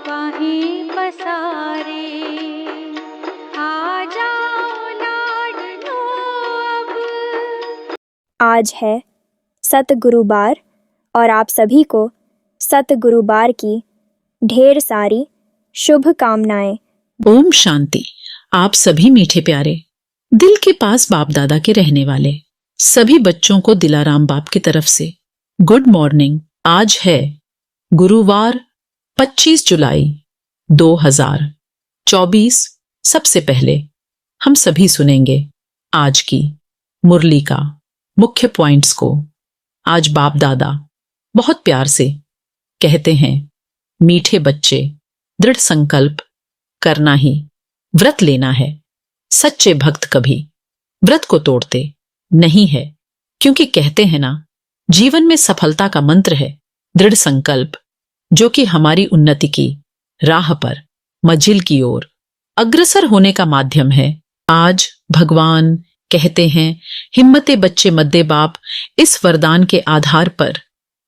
बाहें पसारे, आ जाओ लाडलो अब। आज है सतगुरुवार और आप सभी को सतगुरुवार की ढेर सारी शुभकामनाएं। ओम शांति। आप सभी मीठे प्यारे दिल के पास बाप दादा के रहने वाले सभी बच्चों को दिलाराम बाप की तरफ से गुड मॉर्निंग। आज है गुरुवार 25 जुलाई 2024। सबसे पहले हम सभी सुनेंगे आज की मुरली का मुख्य पॉइंट्स को। आज बाप दादा बहुत प्यार से कहते हैं, मीठे बच्चे, दृढ़ संकल्प करना ही व्रत लेना है। सच्चे भक्त कभी व्रत को तोड़ते नहीं है, क्योंकि कहते हैं ना, जीवन में सफलता का मंत्र है दृढ़ संकल्प, जो कि हमारी उन्नति की राह पर मंजिल की ओर अग्रसर होने का माध्यम है। आज भगवान कहते हैं, हिम्मते बच्चे मद्दे बाप। इस वरदान के आधार पर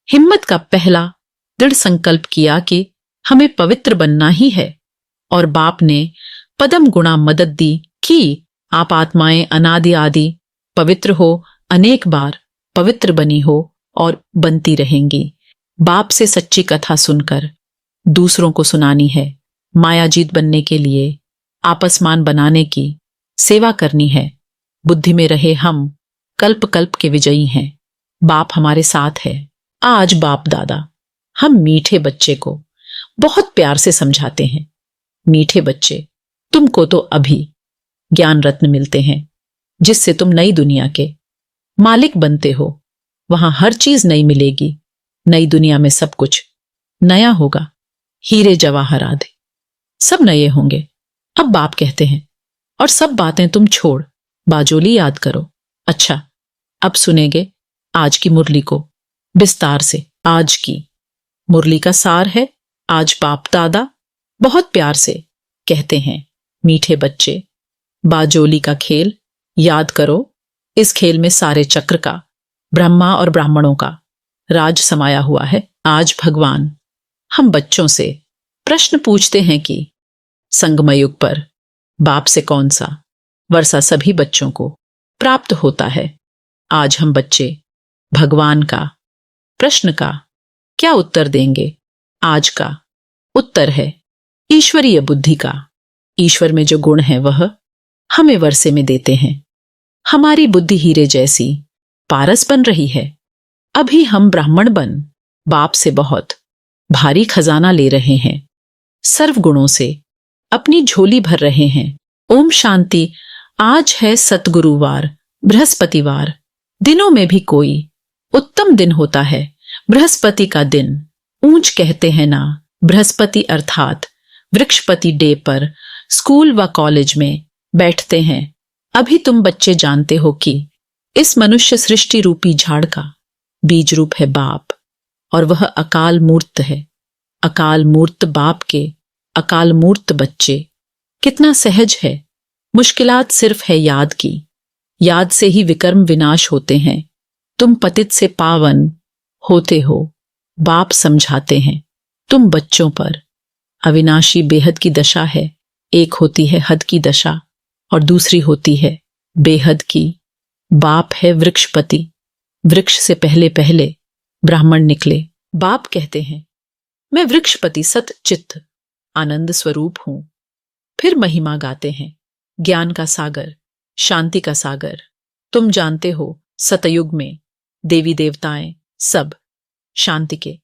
हिम्मत का पहला दृढ़ संकल्प किया कि हमें पवित्र बनना ही है, और बाप ने पदम गुणा मदद दी कि आप आत्माएं अनादि आदि पवित्र हो, अनेक बार पवित्र बनी हो और बनती रहेंगी। बाप से सच्ची कथा सुनकर दूसरों को सुनानी है, मायाजीत बनने के लिए आपसमान बनाने की सेवा करनी है। बुद्धि में रहे हम कल्प कल्प के विजयी हैं। बाप हमारे साथ है। आज बाप दादा हम मीठे बच्चे को बहुत प्यार से समझाते हैं, मीठे बच्चे, तुमको तो अभी ज्ञान रत्न मिलते हैं, जिससे तुम नई दुनिया के मालिक बनते हो। वहां हर चीज नई मिलेगी। नई दुनिया में सब कुछ नया होगा। हीरे जवाहरात सब नए होंगे। अब बाप कहते हैं, और सब बातें तुम छोड़ बाजोली याद करो। अच्छा, अब सुनेंगे आज की मुरली को विस्तार से। आज की मुरली का सार है, आज बाप दादा बहुत प्यार से कहते हैं, मीठे बच्चे, बाजोली का खेल याद करो। इस खेल में सारे चक्र का, ब्रह्मा और ब्राह्मणों का राज समाया हुआ है। आज भगवान हम बच्चों से प्रश्न पूछते हैं कि संगमयुग युग पर बाप से कौन सा वर्षा सभी बच्चों को प्राप्त होता है। आज हम बच्चे भगवान का प्रश्न का क्या उत्तर देंगे? आज का उत्तर है ईश्वरीय बुद्धि का। ईश्वर में जो गुण है वह हमें वर्षे में देते हैं। हमारी बुद्धि हीरे जैसी पारस बन रही है। अभी हम ब्राह्मण बन बाप से बहुत भारी खजाना ले रहे हैं। सर्व गुणों से अपनी झोली भर रहे हैं। ओम शांति। आज है सतगुरुवार, बृहस्पतिवार। दिनों में भी कोई उत्तम दिन होता है बृहस्पति का दिन। ऊंच कहते हैं ना, बृहस्पति अर्थात वृक्षपति डे पर स्कूल व कॉलेज में बैठते हैं। अभी तुम बच्चे जानते हो कि इस मनुष्य सृष्टि रूपी झाड़ का बीज रूप है बाप, और वह अकाल मूर्त है। अकाल मूर्त बाप के अकाल मूर्त बच्चे कितना सहज है। मुश्किलात सिर्फ है याद की। याद से ही विकर्म विनाश होते हैं। तुम पतित से पावन होते हो। बाप समझाते हैं, तुम बच्चों पर अविनाशी बेहद की दशा है। एक होती है हद की दशा और दूसरी होती है बेहद की। बाप है वृक्षपति। वृक्ष से पहले पहले ब्राह्मण निकले। बाप कहते हैं, मैं वृक्षपति सत चित्त आनंद स्वरूप हूं। फिर महिमा गाते हैं, ज्ञान का सागर, शांति का सागर। तुम जानते हो सतयुग में देवी देवताएं सब शांति के,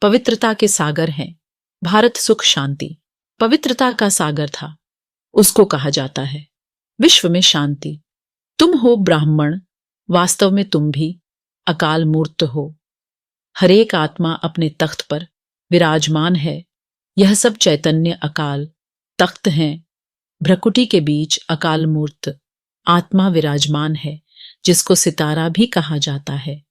पवित्रता के सागर हैं। भारत सुख शांति पवित्रता का सागर था, उसको कहा जाता है विश्व में शांति। तुम हो ब्राह्मण, वास्तव में तुम भी अकाल मूर्त हो। हरेक आत्मा अपने तख्त पर विराजमान है। यह सब चैतन्य अकाल तख्त हैं। भ्रकुटी के बीच अकाल मूर्त आत्मा विराजमान है, जिसको सितारा भी कहा जाता है।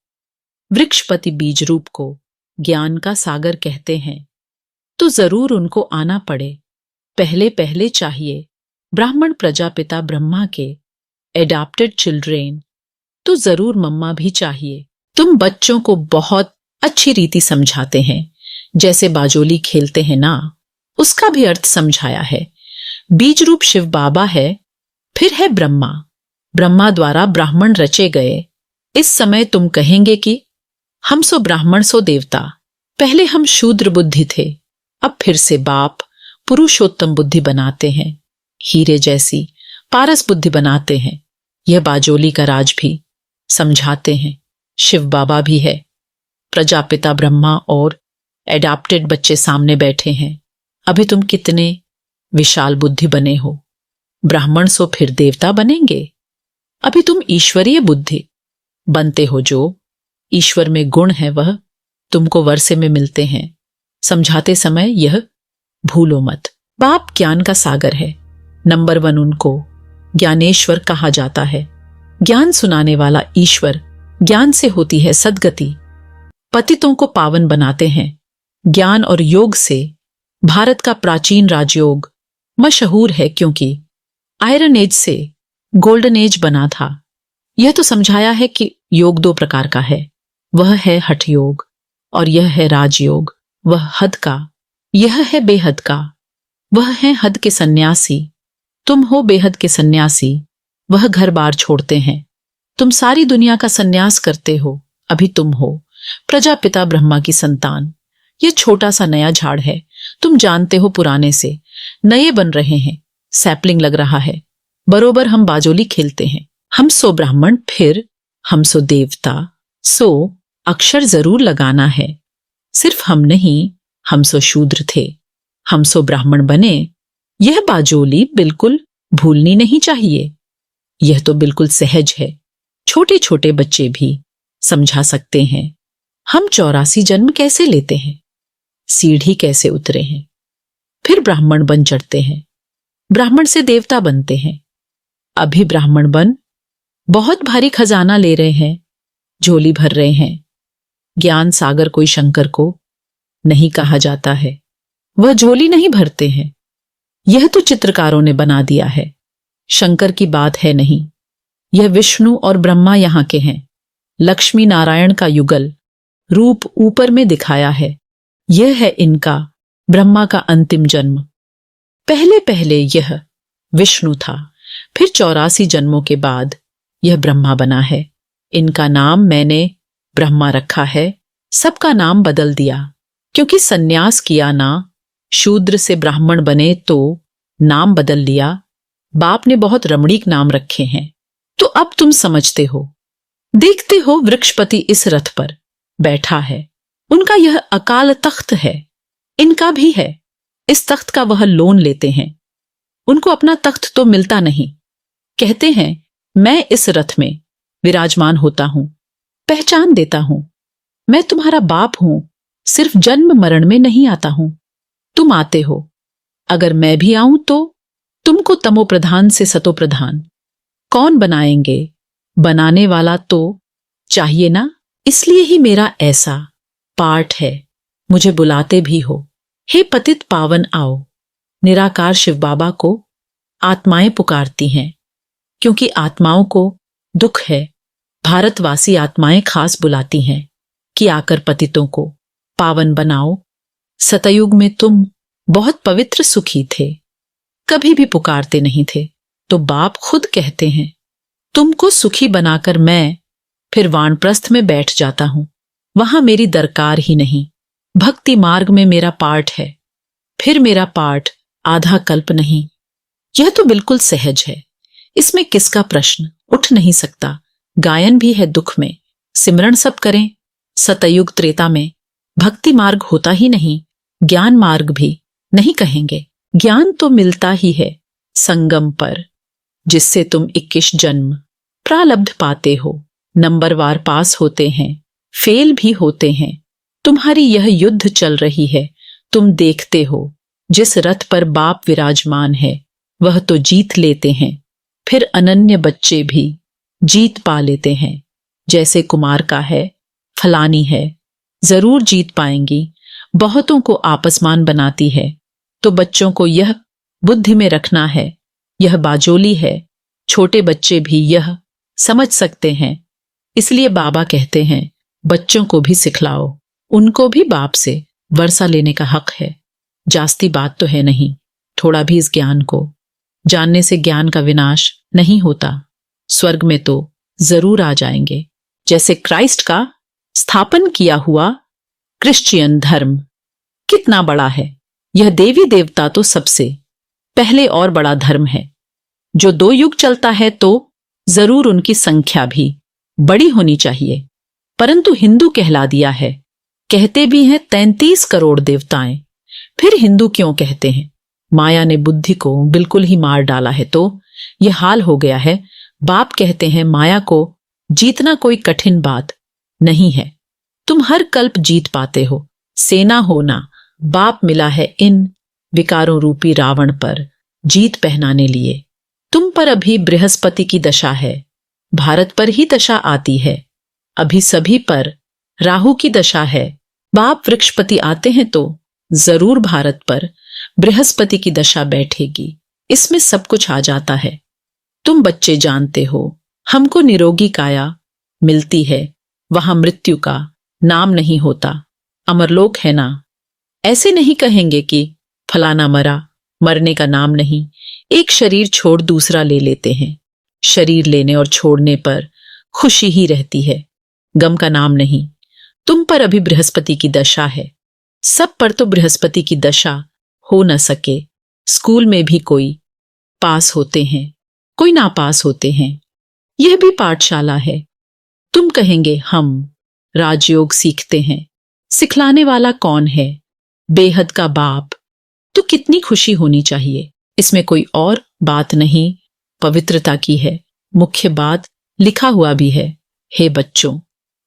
वृक्षपति बीज रूप को ज्ञान का सागर कहते हैं, तो जरूर उनको आना पड़े। पहले पहले चाहिए ब्राह्मण प्रजापिता ब्रह्मा के एडॉप्टेड चिल्ड्रेन, तो जरूर मम्मा भी चाहिए। तुम बच्चों को बहुत अच्छी रीति समझाते हैं, जैसे बाजोली खेलते हैं ना, उसका भी अर्थ समझाया है। बीज रूप शिव बाबा है, फिर है ब्रह्मा। ब्रह्मा द्वारा ब्राह्मण रचे गए। इस समय तुम कहेंगे कि हम सो ब्राह्मण सो देवता। पहले हम शूद्र बुद्धि थे, अब फिर से बाप पुरुषोत्तम बुद्धि बनाते हैं, हीरे जैसी पारस बुद्धि बनाते हैं। यह बाजोली का राज भी समझाते हैं। शिव बाबा भी है, प्रजापिता ब्रह्मा और एडाप्टेड बच्चे सामने बैठे हैं। अभी तुम कितने विशाल बुद्धि बने हो। ब्राह्मण सो फिर देवता बनेंगे। अभी तुम ईश्वरीय बुद्धि बनते हो। जो ईश्वर में गुण है वह तुमको वर्षे में मिलते हैं। समझाते समय यह भूलो मत। बाप ज्ञान का सागर है। नंबर 1 उनको ज्ञानेश्वर कहा जाता है। ज्ञान सुनाने वाला ईश्वर। ज्ञान से होती है सद्गति। पतितों को पावन बनाते हैं। ज्ञान और योग से भारत का प्राचीन राजयोग मशहूर है, क्योंकि आयरन एज से गोल्डन एज बना था। यह तो समझाया है कि योग 2 प्रकार का है। वह है हठ योग और यह है राजयोग। वह हद का, यह है बेहद का। वह है हद के सन्यासी, तुम हो बेहद के सन्यासी। वह घर बार छोड़ते हैं। तुम सारी दुनिया का सन्यास करते हो। अभी तुम हो प्रजापिता ब्रह्मा की संतान। यह छोटा सा नया झाड़ है। तुम जानते हो पुराने से नए बन रहे हैं। सैपलिंग लग रहा है। बरोबर हम बाजोली खेलते हैं। हम सो ब्राह्मण, फिर हम सो देवता। सो अक्षर जरूर लगाना है। सिर्फ हम नहीं, हम सो शूद्र थे, हम सो ब्राह्मण बने। यह बाजोली बिल्कुल भूलनी नहीं चाहिए। यह तो बिल्कुल सहज है। छोटे छोटे बच्चे भी समझा सकते हैं। हम 84 जन्म कैसे लेते हैं, सीढ़ी कैसे उतरे हैं, फिर ब्राह्मण बन चढ़ते हैं, ब्राह्मण से देवता बनते हैं। अभी ब्राह्मण बन बहुत भारी खजाना ले रहे हैं, झोली भर रहे हैं। ज्ञान सागर कोई शंकर को नहीं कहा जाता है। वह झोली नहीं भरते हैं। यह तो चित्रकारों ने बना दिया है। शंकर की बात है नहीं। यह विष्णु और ब्रह्मा यहाँ के हैं। लक्ष्मी नारायण का युगल रूप ऊपर में दिखाया है। यह है इनका ब्रह्मा का अंतिम जन्म। पहले पहले यह विष्णु था, फिर 84 जन्मों के बाद यह ब्रह्मा बना है। इनका नाम मैंने ब्रह्मा रखा है। सबका नाम बदल दिया, क्योंकि सन्यास किया ना, शूद्र से ब्राह्मण बने तो नाम बदल लिया। बाप ने बहुत रमणीक नाम रखे हैं। तो अब तुम समझते हो। देखते हो वृक्षपति इस रथ पर बैठा है। उनका यह अकाल तख्त है। इनका भी है। इस तख्त का वह लोन लेते हैं। उनको अपना तख्त तो मिलता नहीं। कहते हैं मैं इस रथ में विराजमान होता हूं, पहचान देता हूं। मैं तुम्हारा बाप हूं, सिर्फ जन्म मरण में नहीं आता हूं। तुम आते हो। अगर मैं भी आऊं तो तुमको तमो प्रधान से सतो प्रधान कौन बनाएंगे? बनाने वाला तो चाहिए ना। इसलिए ही मेरा ऐसा पाठ है। मुझे बुलाते भी हो। हे पतित पावन आओ। निराकार शिव बाबा को आत्माएं पुकारती हैं, क्योंकि आत्माओं को दुख है। भारतवासी आत्माएं खास बुलाती हैं कि आकर पतितों को पावन बनाओ। सतयुग में तुम बहुत पवित्र सुखी थे, कभी भी पुकारते नहीं थे। तो बाप खुद कहते हैं तुमको सुखी बनाकर मैं फिर वानप्रस्थ में बैठ जाता हूं। वहां मेरी दरकार ही नहीं। भक्ति मार्ग में मेरा पाठ है। फिर मेरा पाठ आधा कल्प नहीं। यह तो बिल्कुल सहज है। इसमें किसका प्रश्न उठ नहीं सकता। गायन भी है दुख में, सिमरण सब करें सतयुग त्रेता में। भक्ति मार्ग होता ही नहीं, ज्ञान मार्ग भी नहीं कहेंगे। ज्ञान तो मिलता ही है संगम पर, जिससे तुम 21 जन्म प्रालब्ध पाते हो। नंबरवार पास होते हैं, फेल भी होते हैं। तुम्हारी यह युद्ध चल रही है। तुम देखते हो जिस रथ पर बाप विराजमान है वह तो जीत लेते हैं। फिर अनन्य बच्चे भी जीत पा लेते हैं। जैसे कुमार का है, फलानी है, जरूर जीत पाएंगी। बहुतों को आपसमान बनाती है। तो बच्चों को यह बुद्धि में रखना है। यह बाजोली है। छोटे बच्चे भी यह समझ सकते हैं। इसलिए बाबा कहते हैं बच्चों को भी सिखलाओ। उनको भी बाप से वर्षा लेने का हक है। जास्ती बात तो है नहीं, थोड़ा भी इस ज्ञान को जानने से ज्ञान का विनाश नहीं होता। स्वर्ग में तो जरूर आ जाएंगे, जैसे क्राइस्ट का स्थापन किया हुआ क्रिश्चियन धर्म कितना बड़ा है। यह देवी देवता तो सबसे पहले और बड़ा धर्म है। जो 2 युग चलता है तो जरूर उनकी संख्या भी बड़ी होनी चाहिए, परंतु हिंदू कहला दिया है। कहते भी हैं 33 करोड़ देवताएं, फिर हिंदू क्यों कहते हैं? माया ने बुद्धि को बिल्कुल ही मार डाला है तो यह हाल हो गया है। बाप कहते हैं माया को जीतना कोई कठिन बात नहीं है, तुम हर कल्प जीत पाते हो। सेना होना बाप मिला है इन विकारों रूपी रावण पर जीत पहनाने लिए। तुम पर अभी बृहस्पति की दशा है, भारत पर ही दशा आती है। अभी सभी पर राहु की दशा है। बाप वृक्षपति आते हैं तो जरूर भारत पर बृहस्पति की दशा बैठेगी। इसमें सब कुछ आ जाता है। तुम बच्चे जानते हो, हमको निरोगी काया मिलती है, वहां मृत्यु का नाम नहीं होता। अमरलोक है ना, ऐसे नहीं कहेंगे कि फलाना मरा, मरने का नाम नहीं। एक शरीर छोड़ दूसरा ले लेते हैं। शरीर लेने और छोड़ने पर खुशी ही रहती है, गम का नाम नहीं। तुम पर अभी बृहस्पति की दशा है, सब पर तो बृहस्पति की दशा हो न सके। स्कूल में भी कोई पास होते हैं, कोई नापास होते हैं। यह भी पाठशाला है। तुम कहेंगे हम राजयोग सीखते हैं, सिखलाने वाला कौन है? बेहद का बाप। तो कितनी खुशी होनी चाहिए। इसमें कोई और बात नहीं, पवित्रता की है। मुख्य बात लिखा हुआ भी है, हे बच्चों,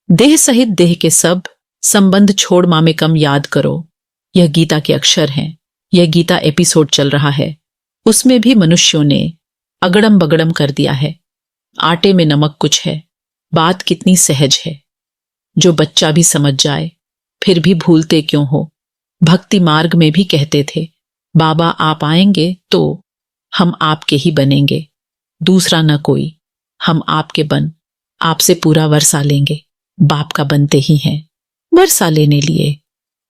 देह सहित देह के सब संबंध छोड़ मामे कम याद करो। यह गीता के अक्षर हैं। यह गीता एपिसोड चल रहा है, उसमें भी मनुष्यों ने अगड़म बगड़म कर दिया है। आटे में नमक कुछ है। बात कितनी सहज है, जो बच्चा भी समझ जाए। फिर भी भूलते क्यों हो? भक्ति मार्ग में भी कहते थे, बाबा आप आएंगे तो हम आपके ही बनेंगे, दूसरा न कोई। हम आपके बन आपसे पूरा वर्षा लेंगे। बाप का बनते ही हैं, वर्षा लेने लिए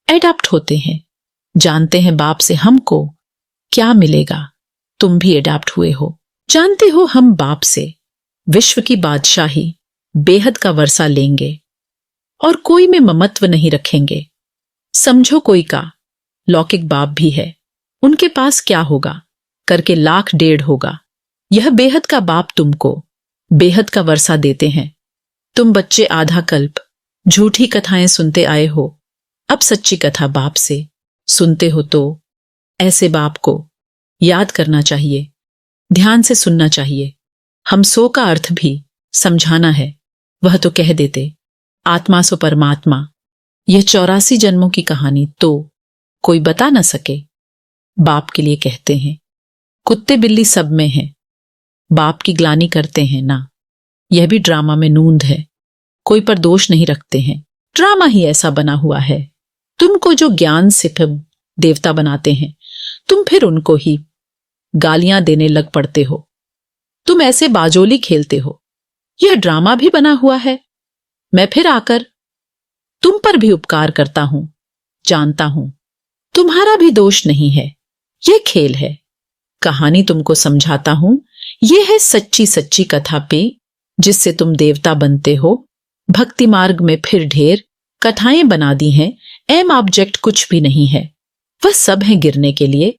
एडाप्ट होते हैं। जानते हैं बाप से हमको क्या मिलेगा। तुम भी एडाप्ट हुए हो, जानते हो हम बाप से विश्व की बादशाही बेहद का वर्षा लेंगे और कोई में ममत्व नहीं रखेंगे। समझो कोई का लौकिक बाप भी है, उनके पास क्या होगा करके 1,00,000 होगा। यह बेहद का बाप तुमको बेहद का वर्षा देते हैं। तुम बच्चे आधा कल्प झूठी कथाएं सुनते आए हो, अब सच्ची कथा बाप से सुनते हो तो ऐसे बाप को याद करना चाहिए, ध्यान से सुनना चाहिए। हम सो का अर्थ भी समझाना है, वह तो कह देते, आत्मा सो परमात्मा। यह 84 जन्मों की कहानी तो कोई बता न सके। बाप के लिए कहते हैं, कुत्ते बिल्ली सब में हैं, बाप की ग्लानि करते हैं ना। यह भी ड्रामा में नूंद है, कोई पर दोष नहीं रखते हैं। ड्रामा ही ऐसा बना हुआ है। तुमको जो ज्ञान से देवता बनाते हैं, तुम फिर उनको ही गालियां देने लग पड़ते हो। तुम ऐसे बाजोली खेलते हो। यह ड्रामा भी बना हुआ है। मैं फिर आकर तुम पर भी उपकार करता हूं, जानता हूं तुम्हारा भी दोष नहीं है। यह खेल है, कहानी तुमको समझाता हूं। यह है सच्ची सच्ची कथा पे जिससे तुम देवता बनते हो। भक्ति मार्ग में फिर ढेर कथाएं बना दी हैं, एम ऑब्जेक्ट कुछ भी नहीं है, वह सब है गिरने के लिए।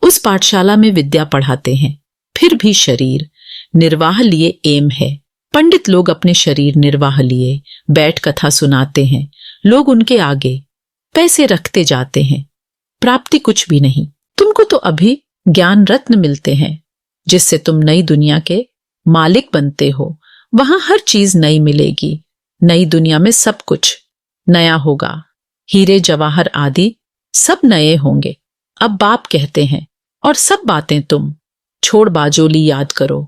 उस पाठशाला में विद्या पढ़ाते हैं, फिर भी शरीर निर्वाह लिए एम है। पंडित लोग अपने शरीर निर्वाह लिए बैठ कथा सुनाते हैं। लोग उनके आगे पैसे रखते जाते हैं, प्राप्ति कुछ भी नहीं। तुमको तो अभी ज्ञान रत्न मिलते हैं जिससे तुम नई दुनिया के मालिक बनते हो। वहां हर चीज नई मिलेगी। नई दुनिया में सब कुछ नया होगा। हीरे जवाहर आदि सब नए होंगे। अब बाप कहते हैं, और सब बातें तुम छोड़ बाजोली याद करो।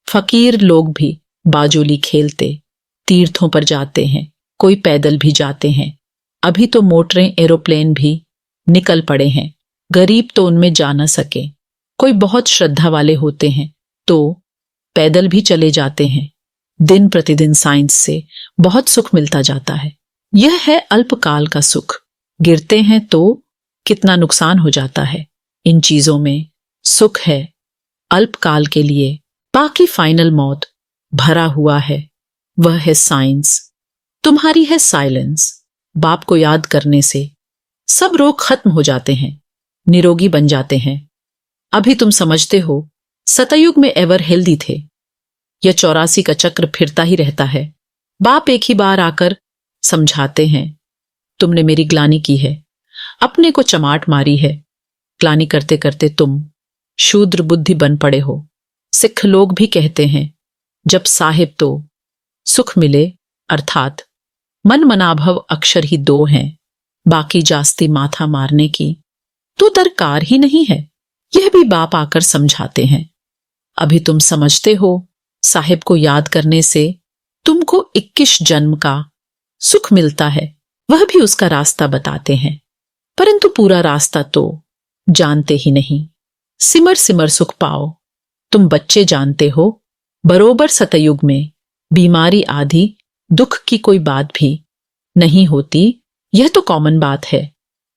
फकीर लोग भी बाजोली खेलते तीर्थों पर जाते हैं, कोई पैदल भी जाते हैं। अभी तो मोटरें एरोप्लेन भी निकल पड़े हैं। गरीब तो उनमें जा न सके। कोई बहुत श्रद्धा वाले होते हैं तो पैदल भी चले जाते हैं। दिन प्रतिदिन साइंस से बहुत सुख मिलता जाता है। यह है अल्पकाल का सुख। गिरते हैं तो कितना नुकसान हो जाता है। इन चीजों में सुख है अल्पकाल के लिए, बाकी फाइनल मौत भरा हुआ है। वह है साइंस, तुम्हारी है साइलेंस। बाप को याद करने से सब रोग खत्म हो जाते हैं, निरोगी बन जाते हैं। अभी तुम समझते हो सतयुग में एवर हेल्दी थे। यह 84 का चक्र फिरता ही रहता है। बाप एक ही बार आकर समझाते हैं, तुमने मेरी ग्लानि की है, अपने को चमाट मारी है। ग्लानि करते करते तुम शूद्र बुद्धि बन पड़े हो। सिख लोग भी कहते हैं, जब साहिब तो सुख मिले, अर्थात मन मनाभव अक्षर ही दो हैं, बाकी जास्ती माथा मारने की तो दरकार ही नहीं है। यह भी बाप आकर समझाते हैं। अभी तुम समझते हो साहिब को याद करने से तुमको 21 जन्म का सुख मिलता है। वह भी उसका रास्ता बताते हैं, परंतु पूरा रास्ता तो जानते ही नहीं। सिमर सिमर सुख पाओ। तुम बच्चे जानते हो, बरोबर सतयुग में बीमारी आदि दुख की कोई बात भी नहीं होती। यह तो कॉमन बात है।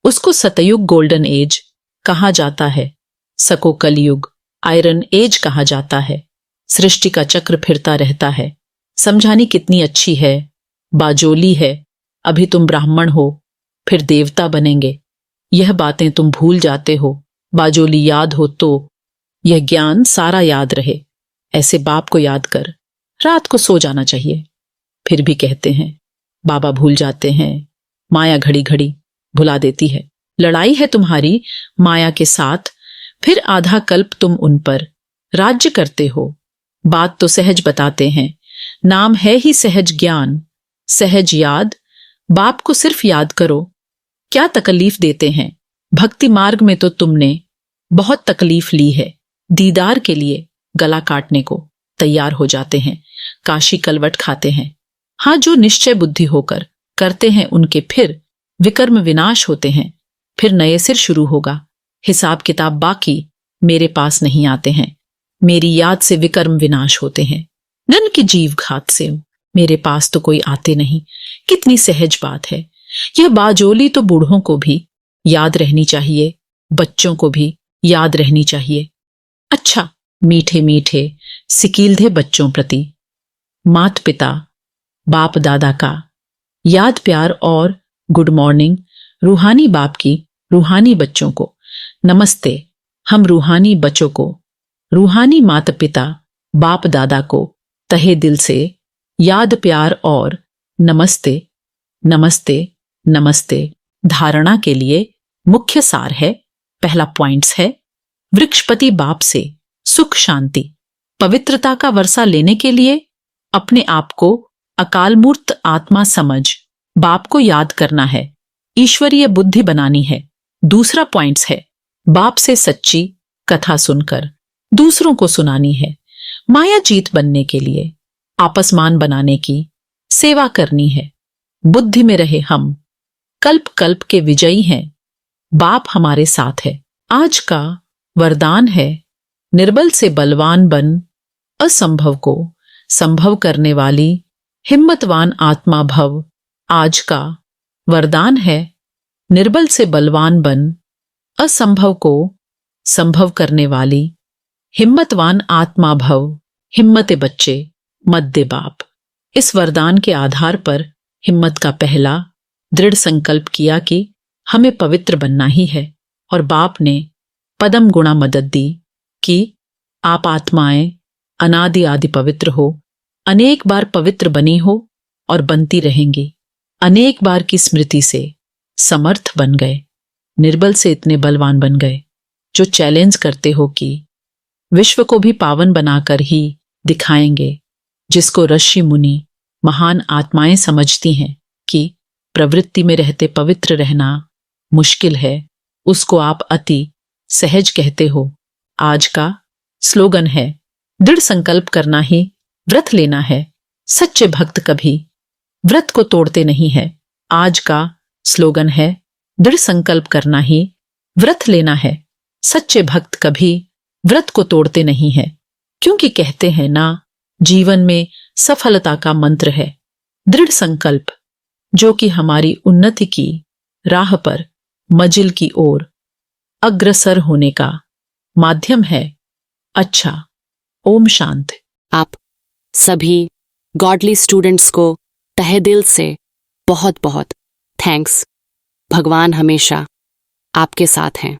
उसको सतयुग गोल्डन एज कहा जाता है, सको कलयुग आयरन एज कहा जाता है। सृष्टि का चक्र फिरता रहता है। समझानी कितनी अच्छी है, बाजोली है। अभी तुम ब्राह्मण हो, फिर देवता बनेंगे। यह बातें तुम भूल जाते हो। बाजोली याद हो तो यह ज्ञान सारा याद रहे। ऐसे बाप को याद कर रात को सो जाना चाहिए। फिर भी कहते हैं बाबा भूल जाते हैं, माया घड़ी घड़ी भुला देती है। लड़ाई है तुम्हारी माया के साथ, फिर आधा कल्प तुम उन पर राज्य करते हो। बात तो सहज बताते हैं, नाम है ही सहज ज्ञान, सहज याद। बाप को सिर्फ याद करो, क्या तकलीफ देते हैं। भक्ति मार्ग में तो तुमने बहुत तकलीफ ली है। दीदार के लिए गला काटने को तैयार हो जाते हैं, काशी कलवट खाते हैं। हाँ, जो निश्चय बुद्धि होकर करते हैं उनके फिर विकर्म विनाश होते हैं। फिर नए सिर शुरू होगा। हिसाब किताब बाकी मेरे पास नहीं आते हैं। मेरी याद से विकर्म विनाश होते हैं। नन की जीव घात से मेरे पास तो कोई आते नहीं। कितनी सहज बात है। यह बाजोली तो बूढ़ों को भी याद रहनी चाहिए, बच्चों को भी याद रहनी चाहिए। अच्छा, मीठे मीठे सिकीलधे बच्चों प्रति मात पिता बाप दादा का याद प्यार और गुड मॉर्निंग। रूहानी बाप की रूहानी बच्चों को नमस्ते। हम रूहानी बच्चों को, रूहानी माता पिता बाप दादा को तहे दिल से याद प्यार और नमस्ते नमस्ते नमस्ते। धारणा के लिए मुख्य सार है, पहला पॉइंट्स है, वृक्षपति बाप से सुख शांति पवित्रता का वर्षा लेने के लिए अपने आप को अकाल मूर्त आत्मा समझ बाप को याद करना है, ईश्वरीय बुद्धि बनानी है। दूसरा पॉइंट्स है, बाप से सच्ची कथा सुनकर दूसरों को सुनानी है। माया जीत बनने के लिए आपसमान बनाने की सेवा करनी है। बुद्धि में रहे हम कल्प कल्प के विजयी हैं। बाप हमारे साथ है। आज का वरदान है, निर्बल से बलवान बन, असंभव को संभव करने वाली हिम्मतवान आत्मा भव। आज का वरदान है, निर्बल से बलवान बन, असंभव को संभव करने वाली हिम्मतवान आत्मा भव। हिम्मते बच्चे मत दे बाप। इस वरदान के आधार पर हिम्मत का पहला दृढ़ संकल्प किया कि हमें पवित्र बनना ही है, और बाप ने पदम गुणा मदद दी कि आप आत्माएं अनादि आदि पवित्र हो, अनेक बार पवित्र बनी हो और बनती रहेंगी। अनेक बार की स्मृति से समर्थ बन गए, निर्बल से इतने बलवान बन गए, जो चैलेंज करते हो कि विश्व को भी पावन बनाकर ही दिखाएंगे। जिसको ऋषि मुनि महान आत्माएं समझती हैं कि प्रवृत्ति में रहते पवित्र रहना मुश्किल है, उसको आप अति सहज कहते हो। आज का स्लोगन है, दृढ़ संकल्प करना ही व्रत लेना है। सच्चे भक्त कभी व्रत को तोड़ते नहीं है। आज का स्लोगन है, दृढ़ संकल्प करना ही व्रत लेना है। सच्चे भक्त कभी व्रत को तोड़ते नहीं है, क्योंकि कहते हैं ना, जीवन में सफलता का मंत्र है दृढ़ संकल्प, जो कि हमारी उन्नति की राह पर मंजिल की ओर अग्रसर होने का माध्यम है। अच्छा, ओम शांति। आप सभी गॉडली स्टूडेंट्स को तहे दिल से बहुत बहुत थैंक्स। भगवान हमेशा आपके साथ हैं।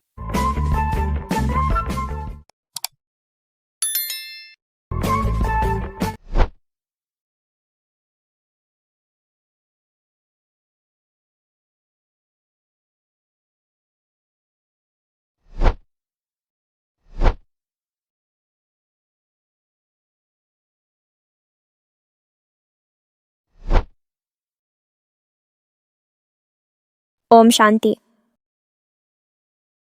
ओम शांति।